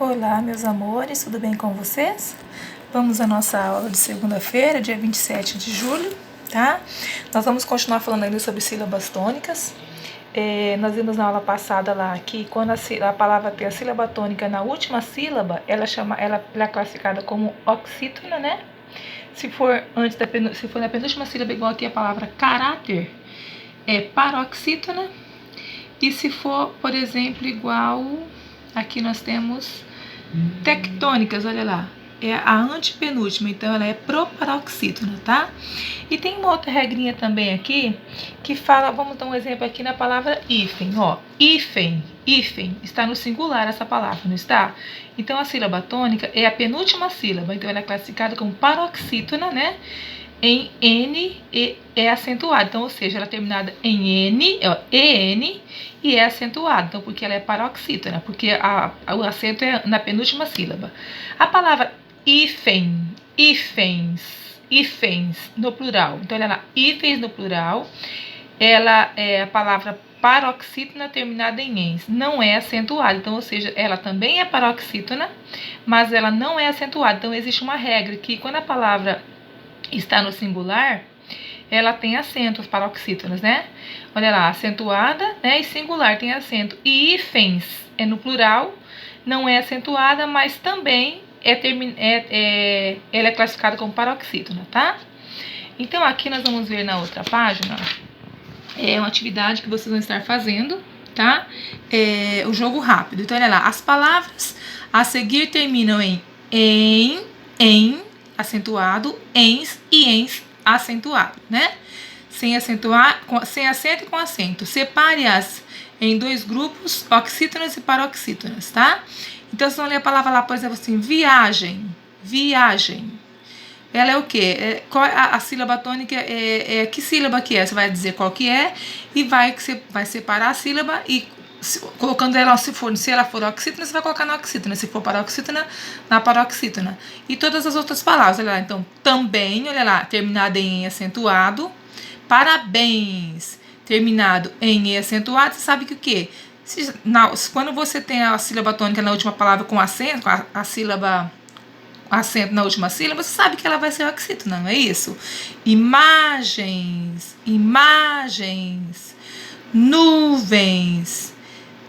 Olá, meus amores, tudo bem com vocês? Vamos à nossa aula de segunda-feira, dia 27 de julho, tá? Nós vamos continuar falando ainda sobre sílabas tônicas. Nós vimos na aula passada lá que quando a palavra tem a sílaba tônica na última sílaba, ela é classificada como oxítona, né? Se for na penúltima sílaba, igual aqui a palavra caráter, é paroxítona. E se for, por exemplo, igual aqui nós temos tectônicas, olha lá, é a antepenúltima, então ela é proparoxítona, tá? E tem uma outra regrinha também aqui, que fala, vamos dar um exemplo aqui na palavra hífen, ó, hífen, está no singular essa palavra, não está? Então a sílaba tônica é a penúltima sílaba, então ela é classificada como paroxítona, né? Em N é acentuada, então, ou seja, ela é terminada em N, EN, e é acentuada, então, porque ela é paroxítona, porque o acento é na penúltima sílaba. A palavra hífen, hífens no plural, então, ela é hífens no plural, ela é a palavra paroxítona terminada em ens, não é acentuada, então, ou seja, ela também é paroxítona, mas ela não é acentuada, então, existe uma regra que quando a palavra está no singular, ela tem acentos paroxítonas, né? Olha lá, acentuada, né? E singular tem acento. E hífens é no plural, não é acentuada, mas também ela é classificada como paroxítona, tá? Então, aqui nós vamos ver na outra página, é uma atividade que vocês vão estar fazendo, tá? É o jogo rápido. Então, olha lá, as palavras a seguir terminam em, acentuado, ens e ens acentuado, né? Sem acento e com acento. Separe-as em dois grupos, oxítonas e paroxítonas, tá? Então, vocês vão ler a palavra lá, por exemplo, assim, viagem. Ela é o quê? Qual a sílaba tônica que sílaba que é? Você vai dizer qual que é e vai separar a sílaba e colocando ela, se ela for oxítona, você vai colocar na oxítona. Se for paroxítona, na paroxítona. E todas as outras palavras, olha lá. Então, também, olha lá, terminado em acentuado. Parabéns, terminado em e acentuado. Você sabe que o quê? Quando você tem a sílaba tônica na última palavra com acento, com a sílaba acento na última sílaba, você sabe que ela vai ser oxítona, não é isso? Imagens, nuvens,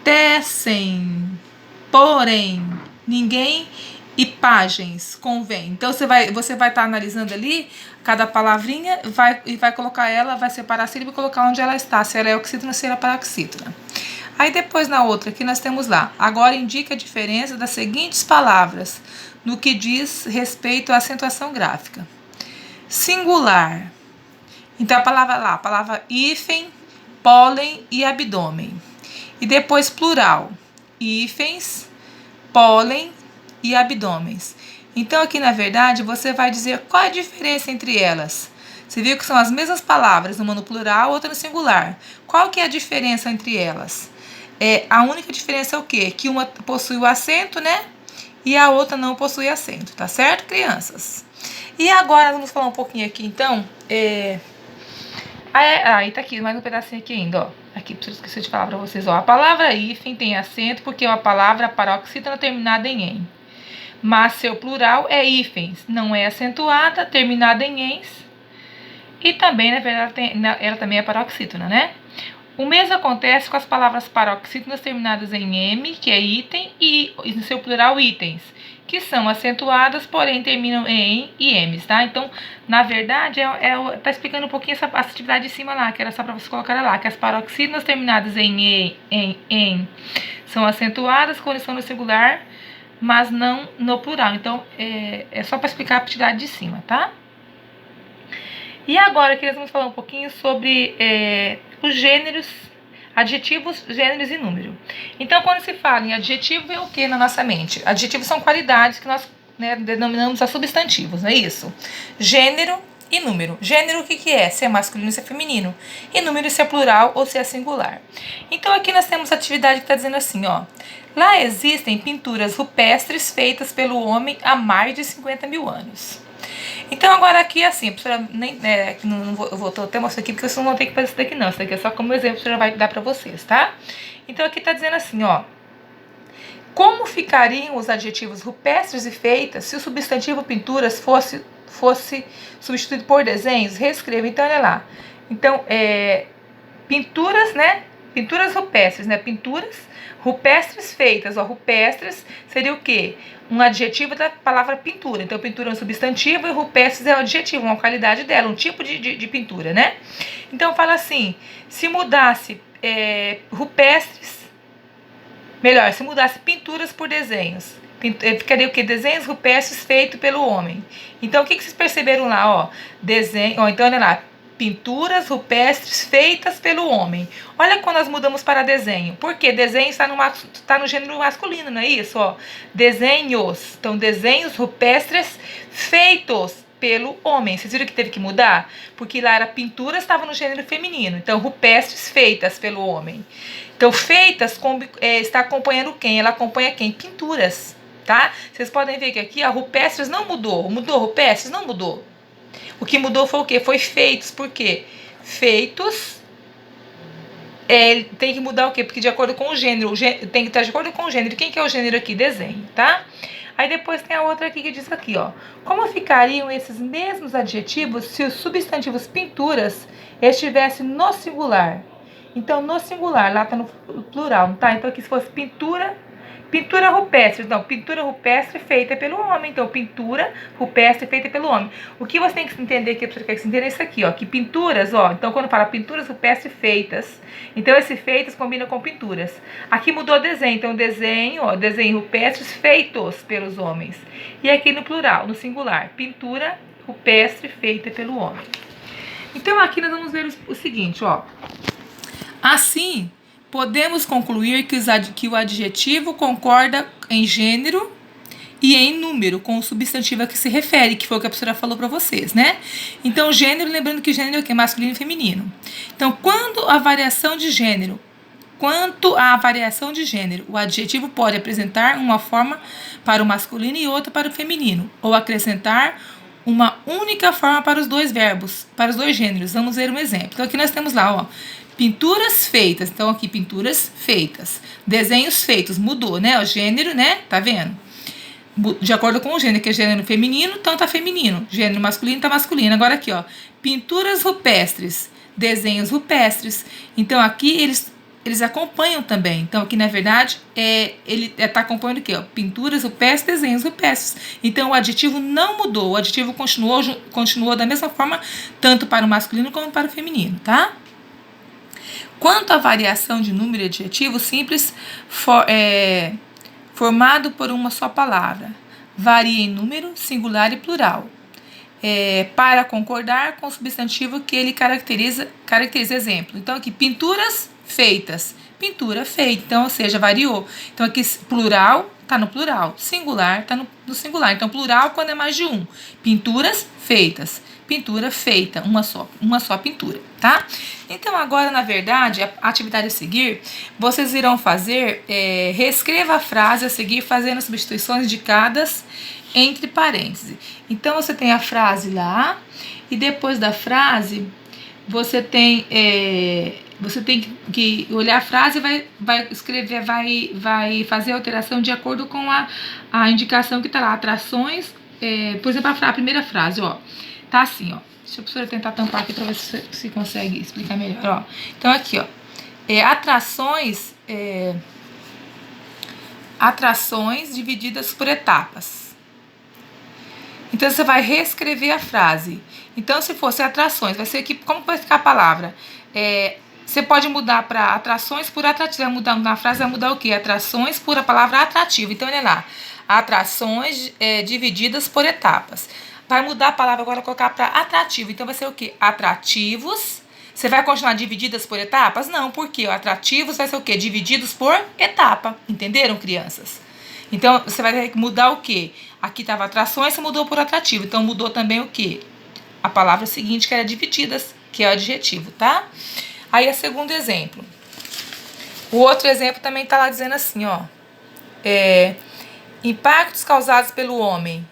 tecem, porém, ninguém e págens, convém. Então você vai estar analisando ali cada palavrinha e vai colocar ela, vai separar a sílaba e colocar onde ela está, se ela é oxítona, se ela é paroxítona. Aí depois na outra aqui nós temos lá, agora indica a diferença das seguintes palavras no que diz respeito à acentuação gráfica. Singular. Então a palavra hífen, pólen e abdômen. E depois plural, hífens, pólen e abdômens. Então aqui na verdade você vai dizer qual é a diferença entre elas. Você viu que são as mesmas palavras, uma no plural, outra no singular. Qual que é a diferença entre elas? A única diferença é o quê? Que uma possui o acento, né? E a outra não possui acento, tá certo, crianças? E agora vamos falar um pouquinho aqui então. Aí tá aqui, mais um pedacinho aqui ainda, ó. Aqui, preciso esquecer de falar pra vocês, ó. A palavra hífen tem acento porque é uma palavra paroxítona terminada em en. Mas seu plural é hífens, não é acentuada, terminada em ens. E também, na verdade, ela também é paroxítona, né? O mesmo acontece com as palavras paroxítonas terminadas em M, que é item, e no seu plural itens, que são acentuadas, porém terminam em e M's, tá? Então, na verdade, tá explicando um pouquinho essa atividade de cima lá, que era só para você colocar lá, que as paroxítonas terminadas em são acentuadas quando estão no singular, mas não no plural. Então, é só para explicar a atividade de cima, tá? E agora que nós vamos falar um pouquinho sobre os gêneros, adjetivos, gêneros e número. Então, quando se fala em adjetivo, vem o que na nossa mente? Adjetivos são qualidades que nós denominamos a substantivos, não é isso? Gênero e número. Gênero, o que é? Se é masculino, se é feminino. E número, se é plural ou se é singular. Então, aqui nós temos a atividade que está dizendo assim, ó. Lá existem pinturas rupestres feitas pelo homem há mais de 50 mil anos. Então, agora aqui, assim, eu vou até mostrar aqui, porque vocês não vão ter que fazer isso daqui não. Isso daqui é só como exemplo que já vai dar pra vocês, tá? Então, aqui tá dizendo assim, ó. Como ficariam os adjetivos rupestres e feitas se o substantivo pinturas fosse substituído por desenhos? Reescreva. Então, olha lá. Então, pinturas, né? Pinturas rupestres, né? Pinturas rupestres feitas. Ó, rupestres seria o quê? Um adjetivo da palavra pintura. Então, pintura é um substantivo e rupestres é um adjetivo, uma qualidade dela, um tipo de pintura, né? Então, fala assim, se mudasse rupestres, melhor, se mudasse pinturas por desenhos, ficaria o quê? Desenhos rupestres feitos pelo homem. Então, o que vocês perceberam lá? Ó, desenho, ó, então, olha lá, pinturas rupestres feitas pelo homem. Olha quando nós mudamos para desenho. Por quê? Desenho está no gênero masculino, não é isso? Ó, desenhos. Então, desenhos rupestres feitos pelo homem. Vocês viram que teve que mudar? Porque lá era pinturas, estava no gênero feminino. Então, rupestres feitas pelo homem. Então, feitas está acompanhando quem? Ela acompanha quem? Pinturas, tá? Vocês podem ver que aqui, ó, rupestres não mudou. Mudou rupestres? Não mudou. O que mudou foi o quê? Foi feitos. Por quê? Feitos. Tem que mudar o quê? Porque de acordo com o gênero. Tem que estar de acordo com o gênero. Quem que é o gênero aqui? Desenho, tá? Aí depois tem a outra aqui que diz aqui, ó. Como ficariam esses mesmos adjetivos se os substantivos pinturas estivessem no singular? Então, no singular, lá tá no plural, não tá? Então, aqui se fosse pintura rupestre. Não, pintura rupestre feita pelo homem. Então, pintura rupestre feita pelo homem. O que você tem que entender aqui, para você entender isso aqui, ó. Que pinturas, ó. Então, quando fala pinturas rupestres feitas, então esse feitas combina com pinturas. Aqui mudou desenho. Então, desenho, ó. Desenho rupestres feitos pelos homens. E aqui no plural, no singular, pintura rupestre feita pelo homem. Então, aqui nós vamos ver o seguinte, ó. Assim, podemos concluir que o adjetivo concorda em gênero e em número com o substantivo a que se refere, que foi o que a professora falou para vocês, né? Então, gênero, lembrando que gênero é o quê? Masculino e feminino. Então, quanto à variação de gênero, o adjetivo pode apresentar uma forma para o masculino e outra para o feminino, ou acrescentar uma única forma para os dois verbos, para os dois gêneros. Vamos ver um exemplo. Então, aqui nós temos lá, ó, pinturas feitas. Então, aqui, pinturas feitas. Desenhos feitos. Mudou, né? O gênero, né? Tá vendo? De acordo com o gênero, que é gênero feminino, então tá feminino. Gênero masculino, tá masculino. Agora aqui, ó. Pinturas rupestres. Desenhos rupestres. Então, aqui eles acompanham também. Então, aqui, na verdade, ele está acompanhando o quê? Ó? Pinturas rupestres, desenhos rupestres. Então, o adjetivo não mudou. O adjetivo continuou da mesma forma, tanto para o masculino como para o feminino, tá? Quanto à variação de número de adjetivos simples formado por uma só palavra, varia em número, singular e plural, para concordar com o substantivo que ele caracteriza exemplo. Então, aqui, pinturas feitas, pintura feita, então, ou seja, variou. Então, aqui, plural está no plural, singular está no singular. Então, plural quando é mais de um. Pinturas feitas, pintura feita, uma só pintura, tá? Então, agora, na verdade, a atividade a seguir, vocês irão fazer, reescreva a frase a seguir, fazendo as substituições indicadas entre parênteses. Então, você tem a frase lá, e depois da frase, você tem que olhar a frase e vai escrever, vai fazer a alteração de acordo com a indicação que está lá, atrações, por exemplo, a primeira frase, ó, tá assim, ó. Deixa a professora tentar tampar aqui para ver se consegue explicar melhor, ó. Então, aqui, ó, atrações divididas por etapas. Então, você vai reescrever a frase. Então, se fosse atrações, vai ser aqui, como vai ficar a palavra? Você pode mudar para atrações por atrativo. Vai mudar na frase, vai mudar o quê? Atrações por a palavra atrativo. Então, olha lá. Atrações divididas por etapas. Vai mudar a palavra agora, colocar para atrativo. Então, vai ser o quê? Atrativos. Você vai continuar divididas por etapas? Não, porque atrativos vai ser o quê? Divididos por etapa. Entenderam, crianças? Então, você vai ter que mudar o quê? Aqui estava atrações, você mudou por atrativo. Então, mudou também o quê? A palavra seguinte, que era divididas, que é o adjetivo, tá? Aí, o segundo exemplo. O outro exemplo também tá lá dizendo assim, ó. Impactos causados pelo homem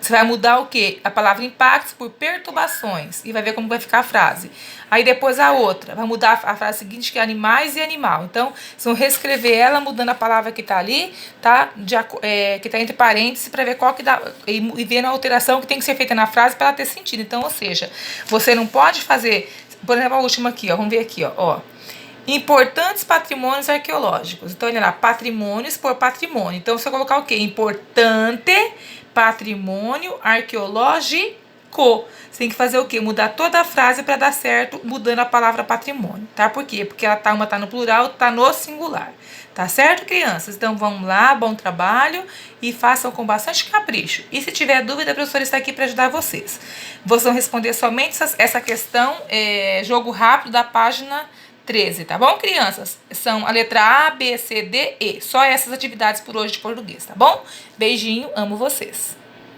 Você vai mudar o quê? A palavra impactos por perturbações. E vai ver como vai ficar a frase. Aí depois a outra. Vai mudar a frase seguinte, que é animais e animal. Então, vocês vão reescrever ela mudando a palavra que tá ali, tá? Que tá entre parênteses, para ver qual que dá. E vendo a alteração que tem que ser feita na frase para ela ter sentido. Então, ou seja, você não pode fazer. Por exemplo, a última aqui, ó. Vamos ver aqui, ó. Importantes patrimônios arqueológicos. Então, olha lá, patrimônios por patrimônio. Então, você vai colocar o quê? Importante patrimônio arqueológico. Você tem que fazer o quê? Mudar toda a frase para dar certo, mudando a palavra patrimônio, tá? Por quê? Porque uma tá no plural, tá no singular. Tá certo, crianças? Então, vamos lá, bom trabalho e façam com bastante capricho. E se tiver dúvida, a professora está aqui para ajudar vocês. Vocês vão responder somente essa questão, jogo rápido da página 13, tá bom, crianças? São a letra A, B, C, D, E. Só essas atividades por hoje de português, tá bom? Beijinho, amo vocês.